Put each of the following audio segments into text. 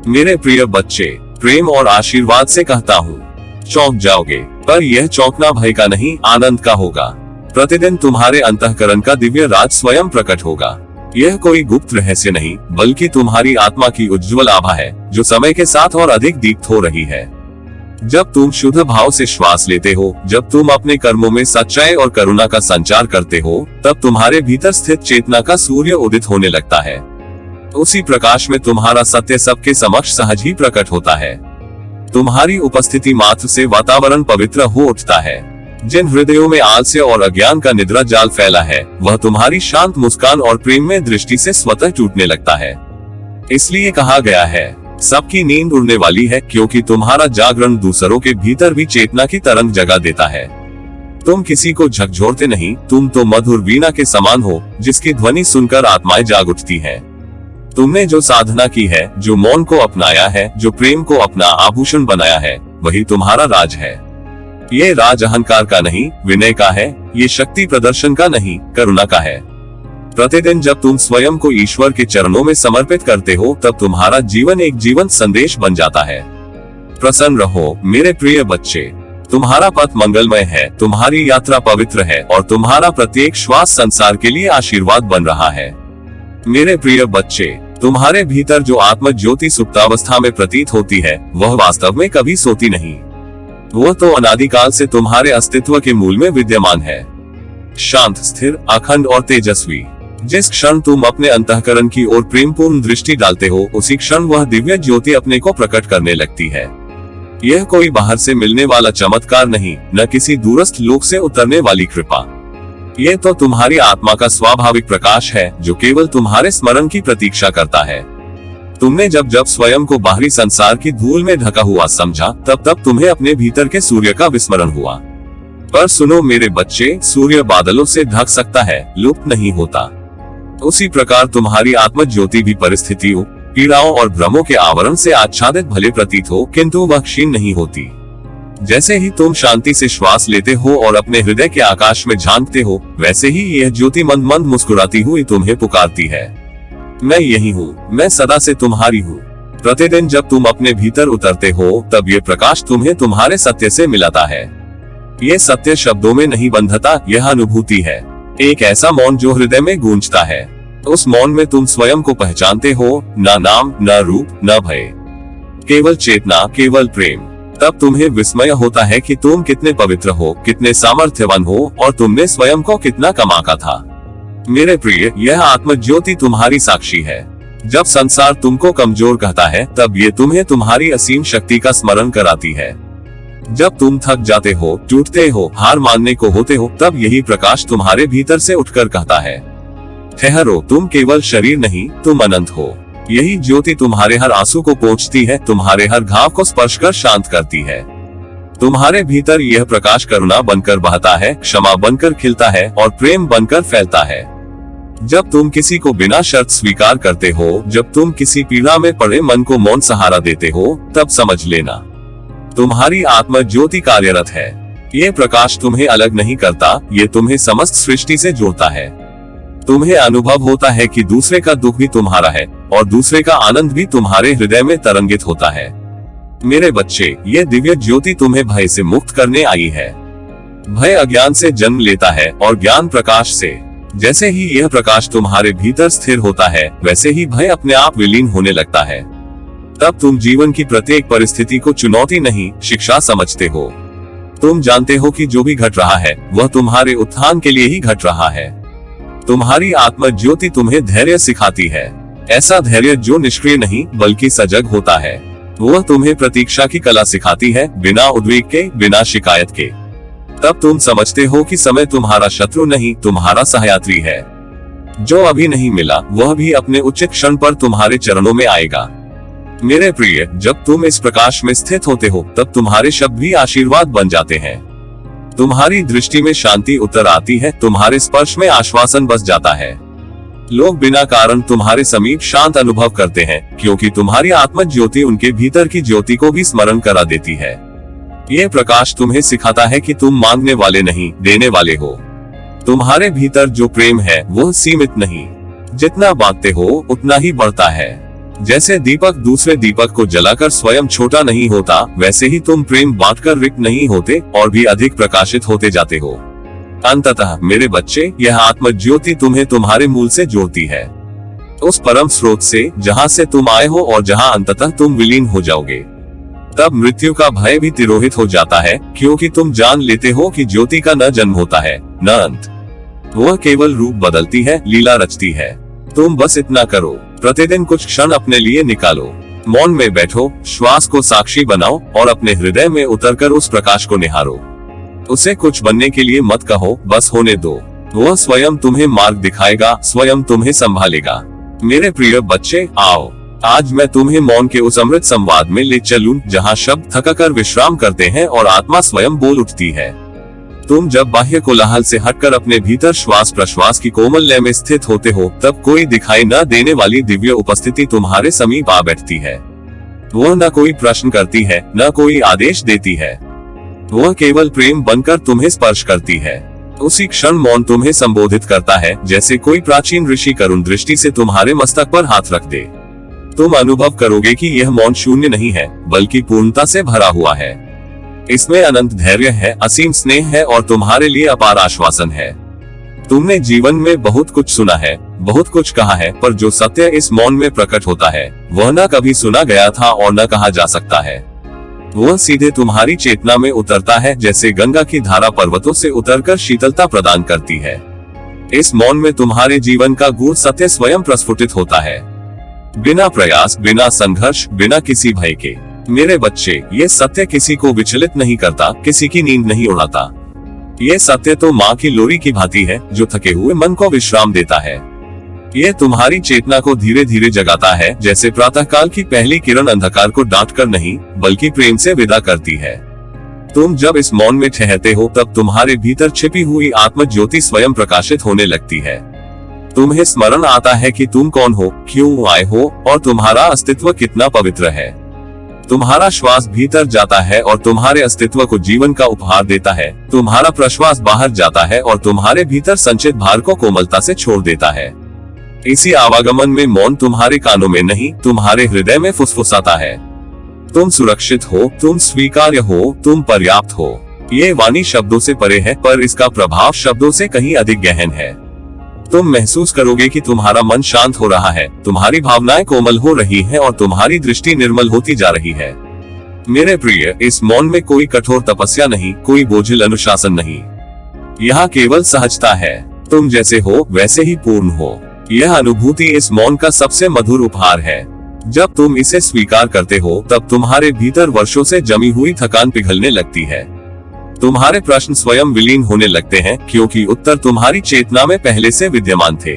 मेरे प्रिय बच्चे, प्रेम और आशीर्वाद से कहता हूँ, चौंक जाओगे, पर यह चौंकना भय का नहीं, आनंद का होगा। प्रतिदिन तुम्हारे अंतःकरण का दिव्य राज स्वयं प्रकट होगा। यह कोई गुप्त रहस्य नहीं, बल्कि तुम्हारी आत्मा की उज्ज्वल आभा है, जो समय के साथ और अधिक दीप्त हो रही है। जब तुम शुद्ध भाव से श्वास लेते हो, जब तुम अपने कर्मों में सच्चाई और करुणा का संचार करते हो, तब तुम्हारे भीतर स्थित चेतना का सूर्य उदित होने लगता है। उसी प्रकाश में तुम्हारा सत्य सबके समक्ष सहज ही प्रकट होता है। तुम्हारी उपस्थिति मात्र से वातावरण पवित्र हो उठता है। जिन हृदयों में आलस्य और अज्ञान का निद्रा जाल फैला है, वह तुम्हारी शांत मुस्कान और प्रेम में दृष्टि से स्वतः टूटने लगता है। इसलिए कहा गया है, सबकी नींद उड़ने वाली है, क्योंकि तुम्हारा जागरण दूसरों के भीतर भी चेतना की तरंग जगा देता है। तुम किसी को झकझोरते नहीं, तुम तो मधुर वीणा के समान हो, जिसकी ध्वनि सुनकर आत्माएं जाग उठती हैं। तुमने जो साधना की है, जो मौन को अपनाया है, जो प्रेम को अपना आभूषण बनाया है, वही तुम्हारा राज है। ये राज अहंकार का नहीं, विनय का है। ये शक्ति प्रदर्शन का नहीं, करुणा का है। प्रतिदिन जब तुम स्वयं को ईश्वर के चरणों में समर्पित करते हो, तब तुम्हारा जीवन एक जीवंत संदेश बन जाता है। प्रसन्न रहो मेरे प्रिय बच्चे, तुम्हारा पथ मंगलमय है, तुम्हारी यात्रा पवित्र है और तुम्हारा प्रत्येक श्वास संसार के लिए आशीर्वाद बन रहा है। मेरे प्रिय बच्चे, तुम्हारे भीतर जो आत्म ज्योति सुप्तावस्था में प्रतीत होती है, वह वास्तव में कभी सोती नहीं। वह तो अनादिकाल से तुम्हारे अस्तित्व के मूल में विद्यमान है, शांत, स्थिर, अखंड और तेजस्वी। जिस क्षण तुम अपने अंतःकरण की ओर प्रेमपूर्ण दृष्टि डालते हो, उसी क्षण वह दिव्य ज्योति अपने को प्रकट करने लगती है। यह कोई बाहर से मिलने वाला चमत्कार नहीं, न किसी दूरस्थ लोक से उतरने वाली कृपा। यह तो तुम्हारी आत्मा का स्वाभाविक प्रकाश है, जो केवल तुम्हारे स्मरण की प्रतीक्षा करता है। तुमने जब जब स्वयं को बाहरी संसार की धूल में ढका हुआ समझा, तब तब तुम्हें अपने भीतर के सूर्य का विस्मरण हुआ। पर सुनो मेरे बच्चे, सूर्य बादलों से ढक सकता है, लुप्त नहीं होता। उसी प्रकार तुम्हारी आत्म ज्योति भी परिस्थितियों, पीड़ाओं और भ्रमों के आवरण से आच्छादित भले प्रतीत हो, किंतु वह क्षीण नहीं होती। जैसे ही तुम शांति से श्वास लेते हो और अपने हृदय के आकाश में झांकते हो, वैसे ही यह ज्योति मंद मंद मुस्कुराती हुई तुम्हें पुकारती है, मैं यही हूँ, मैं सदा से तुम्हारी हूँ। प्रतिदिन जब तुम अपने भीतर उतरते हो, तब ये प्रकाश तुम्हें तुम्हारे सत्य से मिलाता है। ये सत्य शब्दों में नहीं बंधता, यह अनुभूति है, एक ऐसा मौन जो हृदय में गूंजता है। उस मौन में तुम स्वयं को पहचानते हो, न नाम, न रूप, न भय, केवल चेतना, केवल प्रेम। तब तुम्हें विस्मय होता है कि तुम कितने पवित्र हो, कितने सामर्थ्यवान हो और तुमने स्वयं को कितना कमाका था। मेरे प्रिय, यह आत्म ज्योति तुम्हारी साक्षी है। जब संसार तुमको कमजोर कहता है, तब ये तुम्हें तुम्हारी असीम शक्ति का स्मरण कराती है। जब तुम थक जाते हो, टूटते हो, हार मानने को होते हो, तब यही प्रकाश तुम्हारे भीतर से उठकर कहता है, ठहरो, तुम केवल शरीर नहीं, तुम अनंत हो। यही ज्योति तुम्हारे हर आंसू को पोंछती है, तुम्हारे हर घाव को स्पर्श कर शांत करती है। तुम्हारे भीतर यह प्रकाश करुणा बनकर बहता है, क्षमा बनकर खिलता है और प्रेम बनकर फैलता है। जब तुम किसी को बिना शर्त स्वीकार करते हो, जब तुम किसी पीड़ा में पड़े मन को मौन सहारा देते हो, तब समझ लेना तुम्हारी आत्मा ज्योति कार्यरत है। ये प्रकाश तुम्हें अलग नहीं करता, ये तुम्हें समस्त सृष्टि से जोड़ता है। तुम्हें अनुभव होता है कि दूसरे का दुख भी तुम्हारा है और दूसरे का आनंद भी तुम्हारे हृदय में तरंगित होता है। मेरे बच्चे, ये दिव्य ज्योति तुम्हें भय से मुक्त करने आई है। भय अज्ञान से जन्म लेता है और ज्ञान प्रकाश से। जैसे ही यह प्रकाश तुम्हारे भीतर स्थिर होता है, वैसे ही भय अपने आप विलीन होने लगता है। तब तुम जीवन की प्रत्येक परिस्थिति को चुनौती नहीं, शिक्षा समझते हो। तुम जानते हो कि जो भी घट रहा है, वह तुम्हारे उत्थान के लिए ही घट रहा है। तुम्हारी आत्म ज्योति तुम्हें धैर्य सिखाती है, ऐसा धैर्य जो निष्क्रिय नहीं बल्कि सजग होता है। वह तुम्हें प्रतीक्षा की कला सिखाती है, बिना उद्वेग के, बिना शिकायत के। तब तुम समझते हो कि समय तुम्हारा शत्रु नहीं, तुम्हारा सहयात्री है। जो अभी नहीं मिला, वह भी अपने उचित क्षण पर तुम्हारे चरणों में आएगा। मेरे प्रिय, जब तुम इस प्रकाश में स्थित होते हो, तब तुम्हारे शब्द भी आशीर्वाद बन जाते हैं। तुम्हारी दृष्टि में शांति उतर आती है, तुम्हारे स्पर्श में आश्वासन बस जाता है। लोग बिना कारण तुम्हारे समीप शांत अनुभव करते हैं, क्योंकि तुम्हारी आत्म ज्योति उनके भीतर की ज्योति को भी स्मरण करा देती है। ये प्रकाश तुम्हें सिखाता है कि तुम मांगने वाले नहीं, देने वाले हो। तुम्हारे भीतर जो प्रेम है, वह सीमित नहीं, जितना बांटते हो उतना ही बढ़ता है। जैसे दीपक दूसरे दीपक को जलाकर स्वयं छोटा नहीं होता, वैसे ही तुम प्रेम बांटकर रिक्त नहीं होते और भी अधिक प्रकाशित होते जाते हो। अंततः मेरे बच्चे, यह आत्म ज्योति तुम्हें तुम्हारे मूल से जोड़ती है, उस परम स्रोत से जहाँ से तुम आए हो और जहाँ अंततः तुम विलीन हो जाओगे। तब मृत्यु का भय भी तिरोहित हो जाता है, क्योंकि तुम जान लेते हो कि ज्योति का न जन्म होता है न अंत, वह केवल रूप बदलती है, लीला रचती है। तुम बस इतना करो, प्रतिदिन कुछ क्षण अपने लिए निकालो, मौन में बैठो, श्वास को साक्षी बनाओ और अपने हृदय में उतरकर उस प्रकाश को निहारो। उसे कुछ बनने के लिए मत कहो, बस होने दो। वह स्वयं तुम्हें मार्ग दिखाएगा, स्वयं तुम्हें संभालेगा। मेरे प्रिय बच्चे, आओ, आज मैं तुम्हें मौन के उस अमृत संवाद में ले चलूं, जहां शब्द थकाकर विश्राम करते हैं और आत्मा स्वयं बोल उठती है। तुम जब बाह्य कोलाहल से हटकर अपने भीतर श्वास प्रश्वास की कोमल लय में स्थित होते हो, तब कोई दिखाई न देने वाली दिव्य उपस्थिति तुम्हारे समीप आ बैठती है। वह न कोई प्रश्न करती है, न कोई आदेश देती है, वह केवल प्रेम बनकर तुम्हें स्पर्श करती है। उसी क्षण मौन तुम्हें संबोधित करता है, जैसे कोई प्राचीन ऋषि करुण दृष्टि से तुम्हारे मस्तक पर हाथ रख दे। तुम अनुभव करोगे कि यह मौन शून्य नहीं है, बल्कि पूर्णता से भरा हुआ है। इसमें अनंत धैर्य है, असीम स्नेह है और तुम्हारे लिए अपार आश्वासन है। तुमने जीवन में बहुत कुछ सुना है, बहुत कुछ कहा है, पर जो सत्य इस मौन में प्रकट होता है, वह न कभी सुना गया था और न कहा जा सकता है। वह सीधे तुम्हारी चेतना में उतरता है, जैसे गंगा की धारा पर्वतों से उतरकर शीतलता प्रदान करती है। इस मौन में तुम्हारे जीवन का गूढ़ सत्य स्वयं प्रस्फुटित होता है, बिना प्रयास, बिना संघर्ष, बिना किसी भय के। मेरे बच्चे, ये सत्य किसी को विचलित नहीं करता, किसी की नींद नहीं उड़ाता। ये सत्य तो माँ की लोरी की भांति है, जो थके हुए मन को विश्राम देता है। ये तुम्हारी चेतना को धीरे धीरे जगाता है, जैसे प्रातःकाल की पहली किरण अंधकार को डांटकर नहीं, बल्कि प्रेम से विदा करती है। तुम जब इस मौन में ठहरते हो, तब तुम्हारे भीतर छिपी हुई आत्म ज्योति स्वयं प्रकाशित होने लगती है। तुम्हें स्मरण आता है कि तुम कौन हो, क्यों आए हो और तुम्हारा अस्तित्व कितना पवित्र है। तुम्हारा श्वास भीतर जाता है और तुम्हारे अस्तित्व को जीवन का उपहार देता है। तुम्हारा प्रश्वास बाहर जाता है और तुम्हारे भीतर संचित भार को कोमलता से छोड़ देता है। इसी आवागमन में मौन तुम्हारे कानों में नहीं, तुम्हारे हृदय में फुसफुसाता है। तुम सुरक्षित हो, तुम स्वीकार्य हो, तुम पर्याप्त हो। ये वाणी शब्दों से परे है, पर इसका प्रभाव शब्दों से कहीं अधिक गहन है। तुम महसूस करोगे कि तुम्हारा मन शांत हो रहा है, तुम्हारी भावनाएं कोमल हो रही हैं और तुम्हारी दृष्टि निर्मल होती जा रही है। मेरे प्रिय, इस मौन में कोई कठोर तपस्या नहीं, कोई बोझिल अनुशासन नहीं। यहाँ केवल सहजता है। तुम जैसे हो वैसे ही पूर्ण हो। यह अनुभूति इस मौन का सबसे मधुर उपहार है। जब तुम इसे स्वीकार करते हो, तब तुम्हारे भीतर वर्षों से जमी हुई थकान पिघलने लगती है। तुम्हारे प्रश्न स्वयं विलीन होने लगते हैं, क्योंकि उत्तर तुम्हारी चेतना में पहले से विद्यमान थे।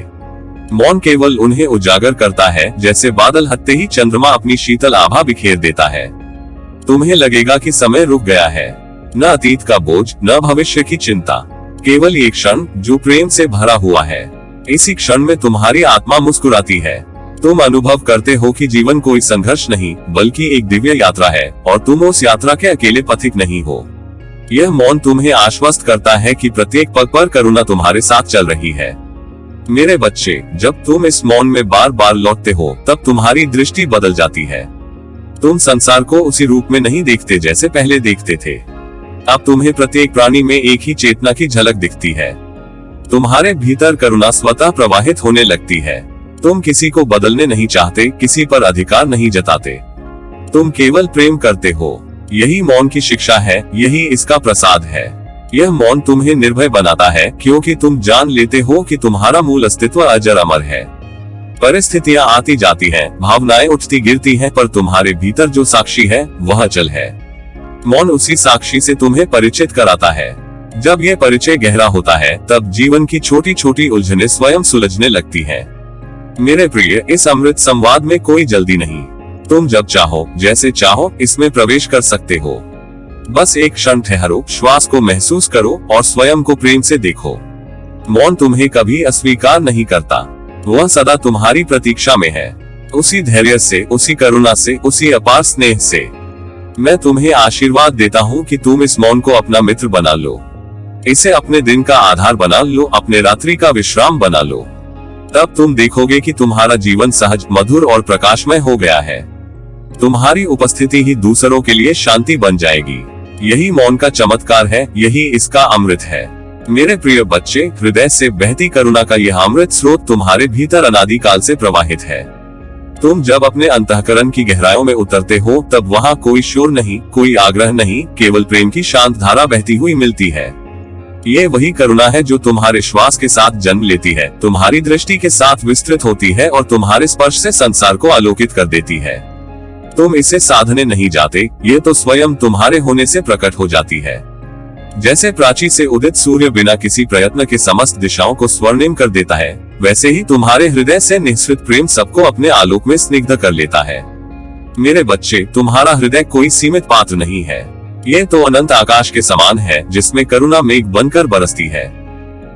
मौन केवल उन्हें उजागर करता है, जैसे बादल हटते ही चंद्रमा अपनी शीतल आभा बिखेर देता है। तुम्हें लगेगा कि समय रुक गया है, न अतीत का बोझ, न भविष्य की चिंता, केवल एक क्षण जो प्रेम से भरा हुआ है। इसी क्षण में तुम्हारी आत्मा मुस्कुराती है। तुम अनुभव करते हो कि जीवन कोई संघर्ष नहीं, बल्कि एक दिव्य यात्रा है और तुम उस यात्रा के अकेले पथिक नहीं हो। यह मौन तुम्हें आश्वस्त करता है कि प्रत्येक पग पर करुणा तुम्हारे साथ चल रही है। मेरे बच्चे, जब तुम इस मौन में बार बार लौटते हो, तब तुम्हारी दृष्टि बदल जाती है। तुम संसार को उसी रूप में नहीं देखते जैसे पहले देखते थे। अब तुम्हें प्रत्येक प्राणी में एक ही चेतना की झलक दिखती है। तुम्हारे भीतर करुणा स्वतः प्रवाहित होने लगती है। तुम किसी को बदलने नहीं चाहते, किसी पर अधिकार नहीं जताते, तुम केवल प्रेम करते हो। यही मौन की शिक्षा है, यही इसका प्रसाद है। यह मौन तुम्हें निर्भय बनाता है, क्योंकि तुम जान लेते हो कि तुम्हारा मूल अस्तित्व अजर अमर है। परिस्थितियां आती जाती हैं, भावनाएं उठती गिरती हैं, पर तुम्हारे भीतर जो साक्षी है वह अचल है। मौन उसी साक्षी से तुम्हें परिचित कराता है। जब यह परिचय गहरा होता है, तब जीवन की छोटी छोटी उलझनें स्वयं सुलझने लगती हैं। मेरे प्रिय, इस अमृत संवाद में कोई जल्दी नहीं। तुम जब चाहो, जैसे चाहो, इसमें प्रवेश कर सकते हो। बस एक क्षण ठहरो, श्वास को महसूस करो और स्वयं को प्रेम से देखो। मौन तुम्हें कभी अस्वीकार नहीं करता, वह सदा तुम्हारी प्रतीक्षा में है। उसी धैर्य से, उसी करुणा से, उसी अपार स्नेह से मैं तुम्हें आशीर्वाद देता हूँ कि तुम इस मौन को अपना मित्र बना लो। इसे अपने दिन का आधार बना लो, अपने रात्रि का विश्राम बना लो। तब तुम देखोगे कि तुम्हारा जीवन सहज, मधुर और प्रकाशमय हो गया है। तुम्हारी उपस्थिति ही दूसरों के लिए शांति बन जाएगी। यही मौन का चमत्कार है, यही इसका अमृत है। मेरे प्रिय बच्चे, हृदय से बहती करुणा का यह अमृत स्रोत तुम्हारे भीतर अनादि काल से प्रवाहित है। तुम जब अपने अंतःकरण की गहराइयों में उतरते हो तब वहाँ कोई शोर नहीं, कोई आग्रह नहीं, केवल प्रेम की शांत धारा बहती हुई मिलती है। ये वही करुणा है जो तुम्हारे श्वास के साथ जन्म लेती है, तुम्हारी दृष्टि के साथ विस्तृत होती है और तुम्हारे स्पर्श से संसार को आलोकित कर देती है। तुम इसे साधने नहीं जाते, ये तो स्वयं तुम्हारे होने से प्रकट हो जाती है। जैसे प्राची से उदित सूर्य बिना किसी प्रयत्न के समस्त दिशाओं को स्वर्णिम कर देता है, वैसे ही तुम्हारे हृदय से निःसृत प्रेम सबको अपने आलोक में स्निग्ध कर लेता है। मेरे बच्चे, तुम्हारा हृदय कोई सीमित पात्र नहीं है। ये तो अनंत आकाश के समान है जिसमें करुणा मेघ बनकर बरसती है।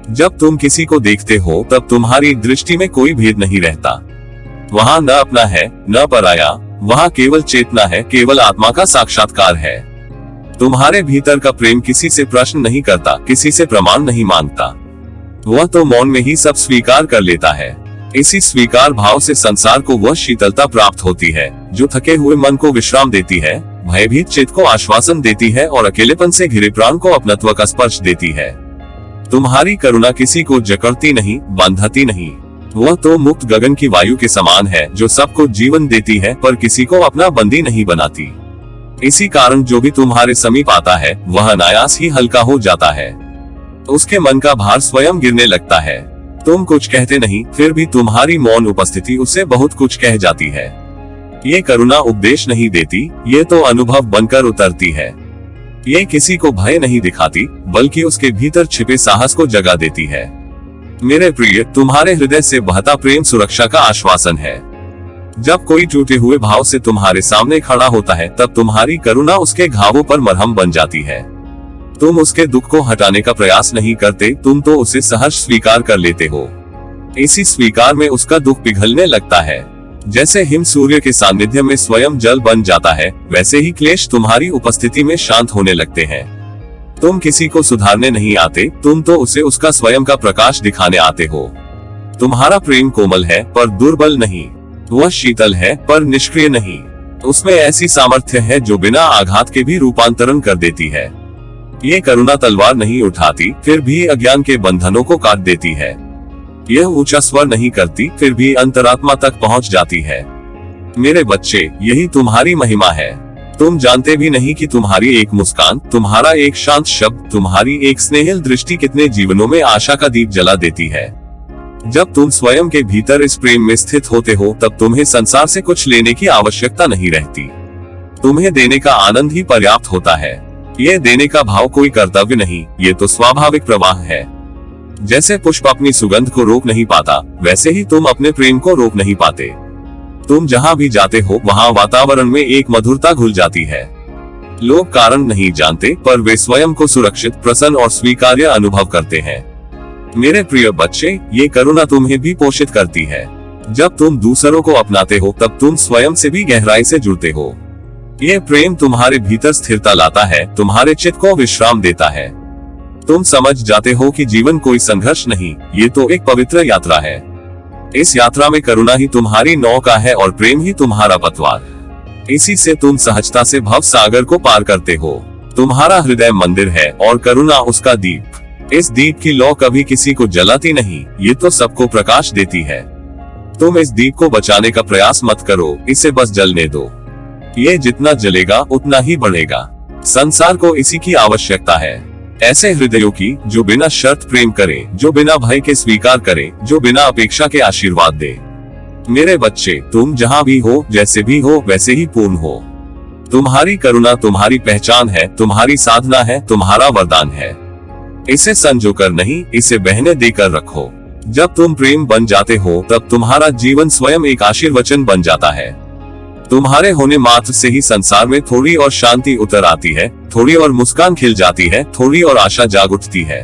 जब तुम किसी को देखते हो तब तुम्हारी दृष्टि में कोई भेद नहीं रहता। वहाँ न अपना है न पराया, वहाँ केवल चेतना है, केवल आत्मा का साक्षात्कार है। तुम्हारे भीतर का प्रेम किसी से प्रश्न नहीं करता, किसी से प्रमाण नहीं मांगता। वह तो मौन में ही सब स्वीकार कर लेता है। इसी स्वीकार भाव से संसार को वह शीतलता प्राप्त होती है जो थके हुए मन को विश्राम देती है, भयभीत चित्त को आश्वासन देती है और अकेलेपन से घिरे प्राण को अपनत्व का स्पर्श देती है। तुम्हारी करुणा किसी को जकड़ती नहीं, बंधती नहीं। वह तो मुक्त गगन की वायु के समान है जो सबको जीवन देती है पर किसी को अपना बंदी नहीं बनाती। इसी कारण जो भी तुम्हारे समीप आता है वह अनायास ही हल्का हो जाता है। उसके मन का भार स्वयं गिरने लगता है। तुम कुछ कहते नहीं, फिर भी तुम्हारी मौन उपस्थिति उसे बहुत कुछ कह जाती है। ये करुणा उपदेश नहीं देती, ये तो अनुभव बनकर उतरती है। ये किसी को भय नहीं दिखाती, बल्कि उसके भीतर छिपे साहस को जगा देती है। मेरे प्रिय, तुम्हारे हृदय से बहता प्रेम सुरक्षा का आश्वासन है। जब कोई टूटे हुए भाव से तुम्हारे सामने खड़ा होता है तब तुम्हारी करुणा उसके घावों पर मरहम बन जाती है। तुम उसके दुख को हटाने का प्रयास नहीं करते, तुम तो उसे सहर्ष स्वीकार कर लेते हो। इसी स्वीकार में उसका दुख पिघलने लगता है। जैसे हिम सूर्य के सानिध्य में स्वयं जल बन जाता है, वैसे ही क्लेश तुम्हारी उपस्थिति में शांत होने लगते हैं। तुम किसी को सुधारने नहीं आते, तुम तो उसे उसका स्वयं का प्रकाश दिखाने आते हो। तुम्हारा प्रेम कोमल है पर दुर्बल नहीं, वह शीतल है पर निष्क्रिय नहीं। उसमें ऐसी सामर्थ्य है जो बिना आघात के भी रूपांतरण कर देती है। ये करुणा तलवार नहीं उठाती, फिर भी अज्ञान के बंधनों को काट देती है। यह ऊंचा स्वर नहीं करती, फिर भी अंतरात्मा तक पहुंच जाती है। मेरे बच्चे, यही तुम्हारी महिमा है। तुम जानते भी नहीं कि तुम्हारी एक मुस्कान, तुम्हारा एक शांत शब्द, तुम्हारी एक स्नेहिल दृष्टि कितने जीवनों में आशा का दीप जला देती है। जब तुम स्वयं के भीतर इस प्रेम में स्थित होते हो तब तुम्हें संसार से कुछ लेने की आवश्यकता नहीं रहती। तुम्हें देने का आनंद ही पर्याप्त होता है। ये देने का भाव कोई कर्तव्य नहीं, ये तो स्वाभाविक प्रवाह है। जैसे पुष्प अपनी सुगंध को रोक नहीं पाता, वैसे ही तुम अपने प्रेम को रोक नहीं पाते। तुम जहाँ भी जाते हो वहाँ वातावरण में एक मधुरता घुल जाती है। लोग कारण नहीं जानते, पर वे स्वयं को सुरक्षित, प्रसन्न और स्वीकार्य अनुभव करते हैं। मेरे प्रिय बच्चे, ये करुणा तुम्हें भी पोषित करती है। जब तुम दूसरों को अपनाते हो तब तुम स्वयं से भी गहराई से जुड़ते हो। ये प्रेम तुम्हारे भीतर स्थिरता लाता है, तुम्हारे चित्त को विश्राम देता है। तुम समझ जाते हो कि जीवन कोई संघर्ष नहीं, ये तो एक पवित्र यात्रा है। इस यात्रा में करुणा ही तुम्हारी नौका है और प्रेम ही तुम्हारा पतवार। इसी से तुम सहजता से भव सागर को पार करते हो। तुम्हारा हृदय मंदिर है और करुणा उसका दीप। इस दीप की लौ कभी किसी को जलाती नहीं, ये तो सबको प्रकाश देती है। तुम इस दीप को बचाने का प्रयास मत करो, इसे बस जलने दो। ये जितना जलेगा उतना ही बढ़ेगा। संसार को इसी की आवश्यकता है। ऐसे हृदयों की जो बिना शर्त प्रेम करे, जो बिना भय के स्वीकार करे, जो बिना अपेक्षा के आशीर्वाद दे। मेरे बच्चे, तुम जहाँ भी हो, जैसे भी हो, वैसे ही पूर्ण हो। तुम्हारी करुणा तुम्हारी पहचान है, तुम्हारी साधना है, तुम्हारा वरदान है। इसे संजोकर नहीं, इसे बहने देकर रखो। जब तुम प्रेम बन जाते हो तब तुम्हारा जीवन स्वयं एक आशीर्वचन बन जाता है। तुम्हारे होने मात्र से ही संसार में थोड़ी और शांति उतर आती है, थोड़ी और मुस्कान खिल जाती है, थोड़ी और आशा जाग उठती है।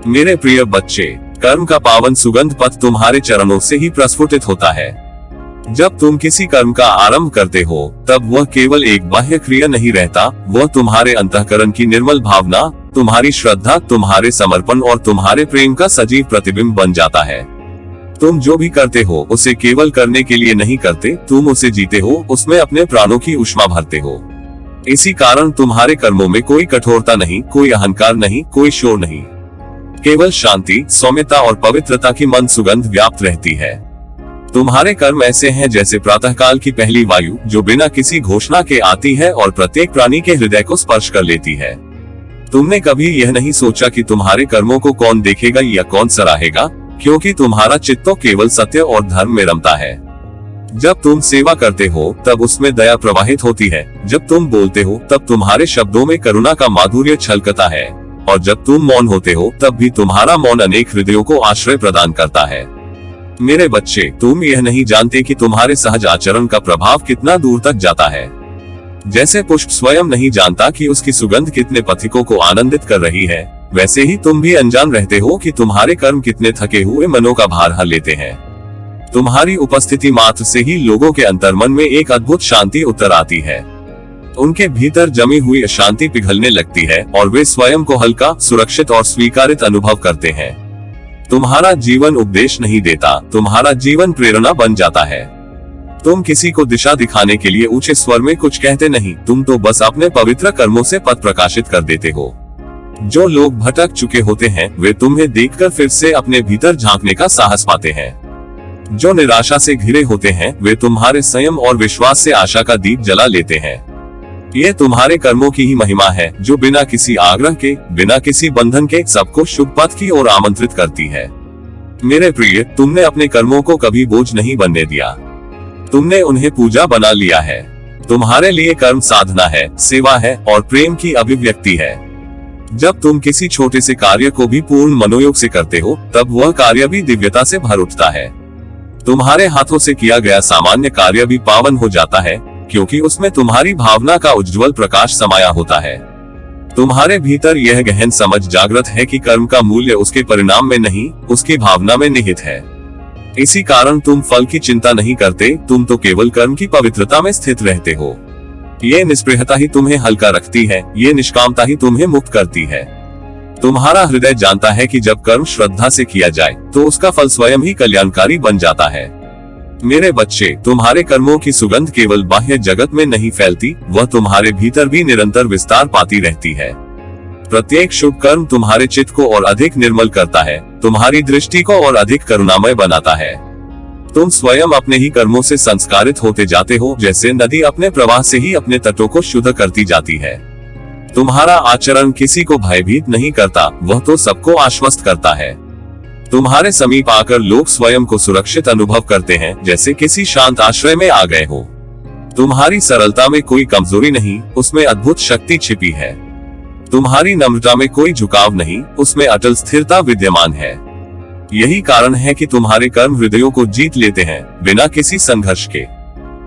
मेरे प्रिय बच्चे, कर्म का पावन सुगंध पथ तुम्हारे चरणों से ही प्रस्फुटित होता है। जब तुम किसी कर्म का आरंभ करते हो तब वह केवल एक बाह्य क्रिया नहीं रहता, वह तुम्हारे अंतःकरण की निर्मल भावना, तुम्हारी श्रद्धा, तुम्हारे समर्पण और तुम्हारे प्रेम का सजीव प्रतिबिंब बन जाता है। तुम जो भी करते हो उसे केवल करने के लिए नहीं करते, तुम उसे जीते हो, उसमें अपने प्राणों की ऊष्मा भरते हो। इसी कारण तुम्हारे कर्मों में कोई कठोरता नहीं, कोई अहंकार नहीं, कोई शोर नहीं, केवल शांति, सौम्यता और पवित्रता की मंद सुगंध व्याप्त रहती है। तुम्हारे कर्म ऐसे हैं जैसे प्रातःकाल की पहली वायु जो बिना किसी घोषणा के आती है और प्रत्येक प्राणी के हृदय को स्पर्श कर लेती है। तुमने कभी यह नहीं सोचा कि तुम्हारे कर्मों को कौन देखेगा या कौन सराहेगा, क्योंकि तुम्हारा चित्त तो केवल सत्य और धर्म में रमता है। जब तुम सेवा करते हो तब उसमें दया प्रवाहित होती है, जब तुम बोलते हो तब तुम्हारे शब्दों में करुणा का माधुर्य छलकता है, और जब तुम मौन होते हो तब भी तुम्हारा मौन अनेक हृदयों को आश्रय प्रदान करता है। मेरे बच्चे, तुम यह नहीं जानते कि तुम्हारे सहज आचरण का प्रभाव कितना दूर तक जाता है। जैसे पुष्प स्वयं नहीं जानता कि उसकी सुगंध कितने पथिकों को आनंदित कर रही है, वैसे ही तुम भी अनजान रहते हो कि तुम्हारे कर्म कितने थके हुए मनों का भार हर लेते हैं। तुम्हारी उपस्थिति मात्र से ही लोगों के अंतर्मन में एक अद्भुत शांति उतर आती है। उनके भीतर जमी हुई अशांति पिघलने लगती है और वे स्वयं को हल्का, सुरक्षित और स्वीकारित अनुभव करते हैं। तुम्हारा जीवन उपदेश नहीं देता, तुम्हारा जीवन प्रेरणा बन जाता है। तुम किसी को दिशा दिखाने के लिए ऊंचे स्वर में कुछ कहते नहीं, तुम तो बस अपने पवित्र कर्मों से पथ प्रकाशित कर देते हो। जो लोग भटक चुके होते हैं वे तुम्हें देखकर फिर से अपने भीतर झांकने का साहस पाते हैं। जो निराशा से घिरे होते हैं वे तुम्हारे संयम और विश्वास से आशा का दीप जला लेते हैं। ये तुम्हारे कर्मों की ही महिमा है जो बिना किसी आग्रह के, बिना किसी बंधन के सबको शुभ पथ की ओर आमंत्रित करती है। मेरे प्रिय, तुमने अपने कर्मों को कभी बोझ नहीं बनने दिया, तुमने उन्हें पूजा बना लिया है। तुम्हारे लिए कर्म साधना है, सेवा है और प्रेम की अभिव्यक्ति है। जब तुम किसी छोटे से कार्य को भी पूर्ण मनोयोग से करते हो तब वह कार्य भी दिव्यता से भर उठता है। तुम्हारे हाथों से किया गया सामान्य कार्य भी पावन हो जाता है, क्योंकि उसमें तुम्हारी भावना का उज्जवल प्रकाश समाया होता है। तुम्हारे भीतर यह गहन समझ जागृत है कि कर्म का मूल्य उसके परिणाम में नहीं, उसकी भावना में निहित है। इसी कारण तुम फल की चिंता नहीं करते, तुम तो केवल कर्म की पवित्रता में स्थित रहते हो। ये निष्प्रियता ही तुम्हें हल्का रखती है, ये निष्कामता ही तुम्हें मुक्त करती है। तुम्हारा हृदय जानता है कि जब कर्म श्रद्धा से किया जाए तो उसका फल स्वयं ही कल्याणकारी बन जाता है। मेरे बच्चे, तुम्हारे कर्मों की सुगंध केवल बाह्य जगत में नहीं फैलती, वह तुम्हारे भीतर भी निरंतर विस्तार पाती रहती है। प्रत्येक शुभ कर्म तुम्हारे चित्त को और अधिक निर्मल करता है, तुम्हारी दृष्टि को और अधिक करुणामय बनाता है। तुम स्वयं अपने ही कर्मों से संस्कारित होते जाते हो, जैसे नदी अपने प्रवाह से ही अपने तटों को शुद्ध करती जाती है। तुम्हारा आचरण किसी को भयभीत नहीं करता, वह तो सबको आश्वस्त करता है। तुम्हारे समीप आकर लोग स्वयं को सुरक्षित अनुभव करते हैं, जैसे किसी शांत आश्रय में आ गए हो। तुम्हारी सरलता में कोई कमजोरी नहीं, उसमें अद्भुत शक्ति छिपी है। तुम्हारी नम्रता में कोई झुकाव नहीं, उसमें अटल स्थिरता विद्यमान है। यही कारण है कि तुम्हारे कर्म हृदयों को जीत लेते हैं, बिना किसी संघर्ष के।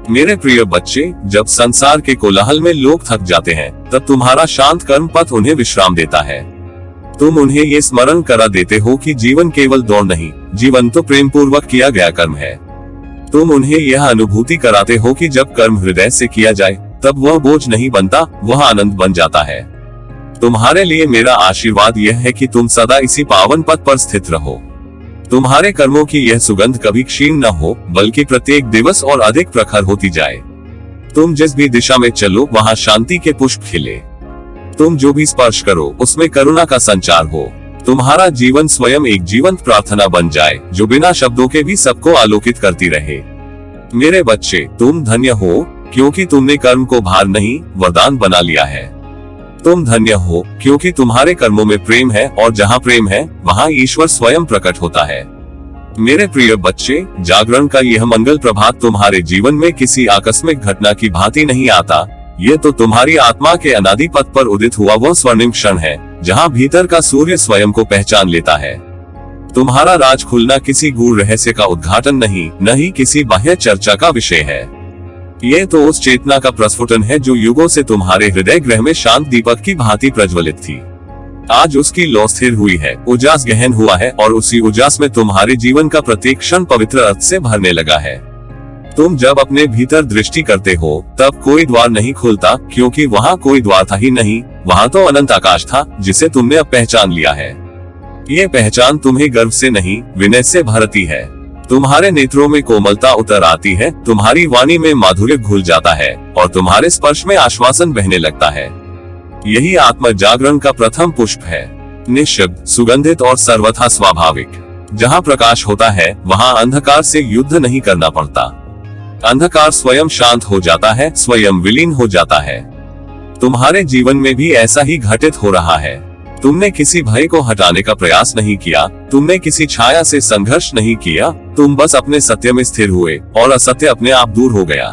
मेरे प्रिय बच्चे, जब संसार के कोलाहल में लोग थक जाते हैं तब तुम्हारा शांत कर्म पथ उन्हें विश्राम देता है। तुम उन्हें ये स्मरण करा देते हो कि जीवन केवल दौड़ नहीं, जीवन तो प्रेम पूर्वक किया गया कर्म है। तुम उन्हें यह अनुभूति कराते हो कि जब कर्म हृदय से किया जाए तब वह बोझ नहीं बनता, वह आनंद बन जाता है। तुम्हारे लिए मेरा आशीर्वाद यह है कि तुम सदा इसी पावन पथ पर स्थित रहो। तुम्हारे कर्मों की यह सुगंध कभी क्षीण न हो, बल्कि प्रत्येक दिवस और अधिक प्रखर होती जाए। तुम जिस भी दिशा में चलो वहाँ शांति के पुष्प खिले। तुम जो भी स्पर्श करो उसमें करुणा का संचार हो। तुम्हारा जीवन स्वयं एक जीवंत प्रार्थना बन जाए जो बिना शब्दों के भी सबको आलोकित करती रहे। मेरे बच्चे, तुम धन्य हो क्योंकि तुमने कर्म को भार नहीं, वरदान बना लिया है। तुम धन्य हो क्योंकि तुम्हारे कर्मों में प्रेम है, और जहाँ प्रेम है वहाँ ईश्वर स्वयं प्रकट होता है। मेरे प्रिय बच्चे, जागरण का यह मंगल प्रभात तुम्हारे जीवन में किसी आकस्मिक घटना की भांति नहीं आता। ये तो तुम्हारी आत्मा के अनादि पथ पर उदित हुआ वह स्वर्णिम क्षण है, जहाँ भीतर का सूर्य स्वयं को पहचान लेता है। तुम्हारा राज खुलना किसी गूढ़ रहस्य का उद्घाटन नहीं, न ही किसी बाह्य चर्चा का विषय है। ये तो उस चेतना का प्रस्फुटन है जो युगों से तुम्हारे हृदय गृह में शांत दीपक की भांति प्रज्वलित थी। आज उसकी लौ स्थिर हुई है, उजास गहन हुआ है, और उसी उजास में तुम्हारे जीवन का प्रत्येक क्षण पवित्र अर्थ से भरने लगा है। तुम जब अपने भीतर दृष्टि करते हो तब कोई द्वार नहीं खुलता, क्योंकि वहाँ कोई द्वार था ही नहीं, वहाँ तो अनंत आकाश था जिसे तुमने अब पहचान लिया है। ये पहचान तुम्हें गर्व से नहीं, विनय से भरती है। तुम्हारे नेत्रों में कोमलता उतर आती है, तुम्हारी वाणी में माधुर्य घुल जाता है और तुम्हारे स्पर्श में आश्वासन बहने लगता है। यही आत्म जागरण का प्रथम पुष्प है, निःशब्द, सुगंधित और सर्वथा स्वाभाविक। जहाँ प्रकाश होता है वहाँ अंधकार से युद्ध नहीं करना पड़ता। अंधकार स्वयं शांत हो जाता है, स्वयं विलीन हो जाता है। तुम्हारे जीवन में भी ऐसा ही घटित हो रहा है। तुमने किसी भय को हटाने का प्रयास नहीं किया, तुमने किसी छाया से संघर्ष नहीं किया, तुम बस अपने सत्य में स्थिर हुए और असत्य अपने आप दूर हो गया।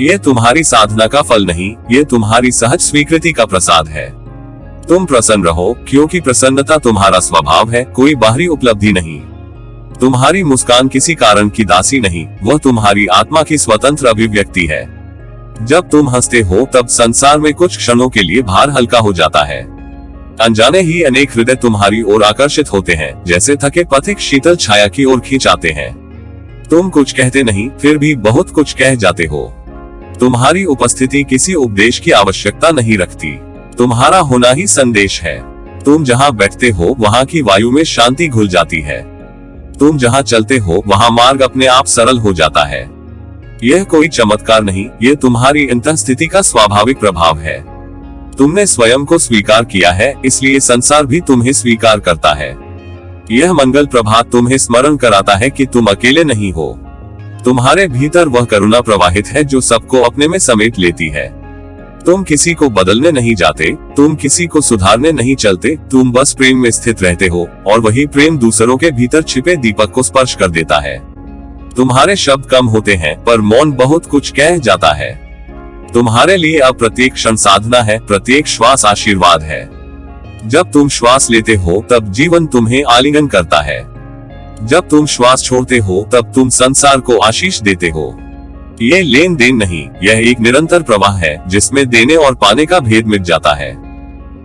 ये तुम्हारी साधना का फल नहीं, ये तुम्हारी सहज स्वीकृति का प्रसाद है। तुम प्रसन्न रहो, क्योंकि प्रसन्नता तुम्हारा स्वभाव है, कोई बाहरी उपलब्धि नहीं। तुम्हारी मुस्कान किसी कारण की दासी नहीं, वह तुम्हारी आत्मा की स्वतंत्र अभिव्यक्ति है। जब तुम हंसते हो तब संसार में कुछ क्षणों के लिए भार हल्का हो जाता है। अनजाने ही अनेक हृदय तुम्हारी ओर आकर्षित होते हैं, जैसे थके पथिक शीतल छाया की ओर खींचाते हैं। तुम कुछ कहते नहीं, फिर भी बहुत कुछ कह जाते हो। तुम्हारी उपस्थिति किसी उपदेश की आवश्यकता नहीं रखती, तुम्हारा होना ही संदेश है। तुम जहाँ बैठते हो वहाँ की वायु में शांति घुल जाती है। तुम जहाँ चलते हो वहाँ मार्ग अपने आप सरल हो जाता है। यह कोई चमत्कार नहीं, ये तुम्हारी अंतःस्थिति का स्वाभाविक प्रभाव है। तुमने स्वयं को स्वीकार किया है, इसलिए संसार भी तुम्हें स्वीकार करता है। यह मंगल प्रभात तुम्हें स्मरण कराता है कि तुम अकेले नहीं हो। तुम्हारे भीतर वह करुणा प्रवाहित है जो सबको अपने में समेट लेती है। तुम किसी को बदलने नहीं जाते, तुम किसी को सुधारने नहीं चलते, तुम बस प्रेम में स्थित रहते हो और वही प्रेम दूसरों के भीतर छिपे दीपक को स्पर्श कर देता है। तुम्हारे शब्द कम होते हैं पर मौन बहुत कुछ कह जाता है। तुम्हारे लिए अब प्रत्येक क्षण साधना है, प्रत्येक श्वास आशीर्वाद है। जब तुम श्वास लेते हो तब जीवन तुम्हें आलिंगन करता है। जब तुम श्वास छोड़ते हो तब तुम संसार को आशीष देते हो। ये लेन देन नहीं, यह एक निरंतर प्रवाह है जिसमें देने और पाने का भेद मिट जाता है।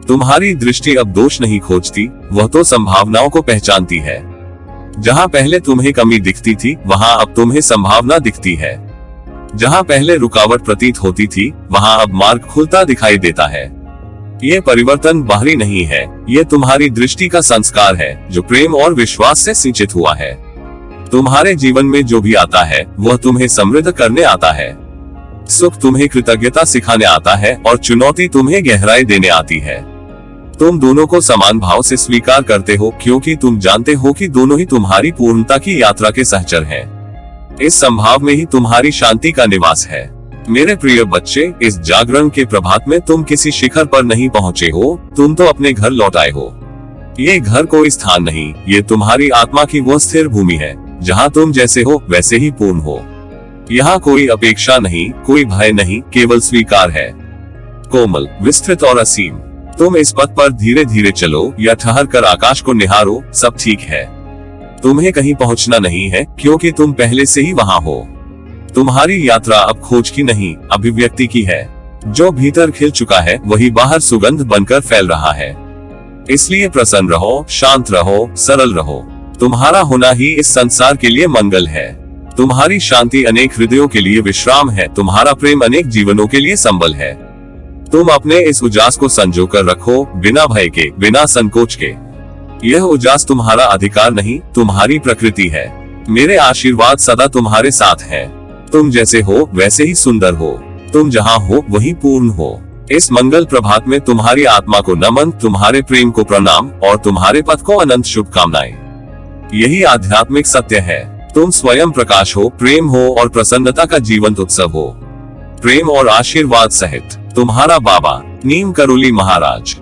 तुम्हारी दृष्टि अब दोष नहीं खोजती, वह तो संभावनाओं को पहचानती है। जहाँ पहले तुम्हें कमी दिखती थी वहाँ अब तुम्हें संभावना दिखती है। जहाँ पहले रुकावट प्रतीत होती थी वहाँ अब मार्ग खुलता दिखाई देता है। ये परिवर्तन बाहरी नहीं है, ये तुम्हारी दृष्टि का संस्कार है जो प्रेम और विश्वास से सिंचित हुआ है। तुम्हारे जीवन में जो भी आता है वह तुम्हें समृद्ध करने आता है। सुख तुम्हें कृतज्ञता सिखाने आता है और चुनौती तुम्हें गहराई देने आती है। तुम दोनों को समान भाव से स्वीकार करते हो क्योंकि तुम जानते हो कि दोनों ही तुम्हारी पूर्णता की यात्रा के सहचर हैं। इस संभाव में ही तुम्हारी शांति का निवास है। मेरे प्रिय बच्चे, इस जागरण के प्रभात में तुम किसी शिखर पर नहीं पहुँचे हो, तुम तो अपने घर लौट आए हो। ये घर कोई स्थान नहीं, ये तुम्हारी आत्मा की वो स्थिर भूमि है जहाँ तुम जैसे हो वैसे ही पूर्ण हो। यहाँ कोई अपेक्षा नहीं, कोई भय नहीं, केवल स्वीकार है। कोमल, विस्तृत और असीम। तुम इस पथ पर धीरे धीरे चलो या ठहर कर आकाश को निहारो, सब ठीक है। तुम्हें कहीं पहुंचना नहीं है क्योंकि तुम पहले से ही वहां हो। तुम्हारी यात्रा अब खोज की नहीं, अभिव्यक्ति की है। जो भीतर खिल चुका है वही बाहर सुगंध बनकर फैल रहा है। इसलिए प्रसन्न रहो, शांत रहो, सरल रहो। तुम्हारा होना ही इस संसार के लिए मंगल है। तुम्हारी शांति अनेक हृदयों के लिए विश्राम है, तुम्हारा प्रेम अनेक जीवनों के लिए संबल है। तुम अपने इस उजास को संजो कर रखो, बिना भय के, बिना संकोच के। यह उजास तुम्हारा अधिकार नहीं, तुम्हारी प्रकृति है। मेरे आशीर्वाद सदा तुम्हारे साथ है। तुम जैसे हो वैसे ही सुंदर हो, तुम जहाँ हो वही पूर्ण हो। इस मंगल प्रभात में तुम्हारी आत्मा को नमन, तुम्हारे प्रेम को प्रणाम और तुम्हारे पथ को अनंत शुभकामनाएं। यही आध्यात्मिक सत्य है। तुम स्वयं प्रकाश हो, प्रेम हो और प्रसन्नता का जीवंत उत्सव हो। प्रेम और आशीर्वाद सहित तुम्हारा बाबा नीम करोली महाराज।